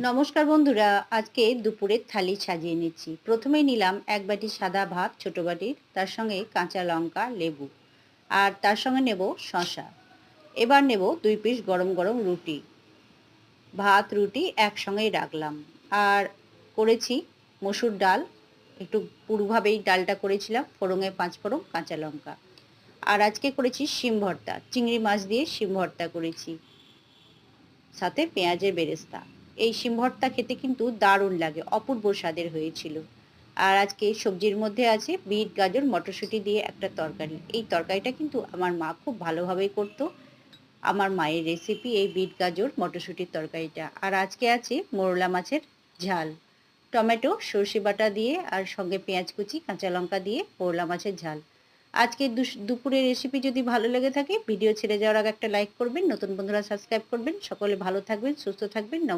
নমস্কার বন্ধুরা, আজকে দুপুরের থালি সাজিয়ে নিচ্ছি। প্রথমেই নিলাম এক বাটি সাদা ভাত, ছোট বাটির, তার সঙ্গে কাঁচা লঙ্কা, লেবু, আর তার সঙ্গে নেব শসা। এবার নেব 2 পিস গরম গরম রুটি। ভাত রুটি একসঙ্গেই রাখলাম। আর করেছি মসুর ডাল, একটু পুরুভাবেই ডালটা করেছিলাম, ফোড়ঙে 5 ফোড়ন, কাঁচা লঙ্কা। আর আজকে করেছি শিম ভর্তা, চিংড়ি মাছ দিয়ে শিম ভর্তা করেছি, সাথে পেঁয়াজের বেরেস্তা। এই শিম ভর্তা খেতে কিন্তু দারুণ লাগে, অপূর্ব স্বাদের হয়েছিল। আর আজকে সবজির মধ্যে আছে বিট গাজর মটরশুঁটি দিয়ে একটা তরকারি। এই তরকারিটা কিন্তু আমার মা খুব ভালোভাবেই করতো। আমার মায়ের রেসিপি এই বিট গাজর মটরশুঁটির তরকারিটা। আর আজকে আছে মোরলা মাছের ঝাল, টমেটো সর্ষে বাটা দিয়ে আর সঙ্গে পেঁয়াজ কুচি কাঁচা লঙ্কা দিয়ে মোরলা মাছের ঝাল। আজকে দুপুরের রেসিপি যদি ভালো লেগে থাকে, ভিডিও ছেড়ে যাওয়ার আগে একটা লাইক করবেন, নতুন বন্ধুরা সাবস্ক্রাইব করবেন। সকলে ভালো থাকবেন, সুস্থ থাকবেন।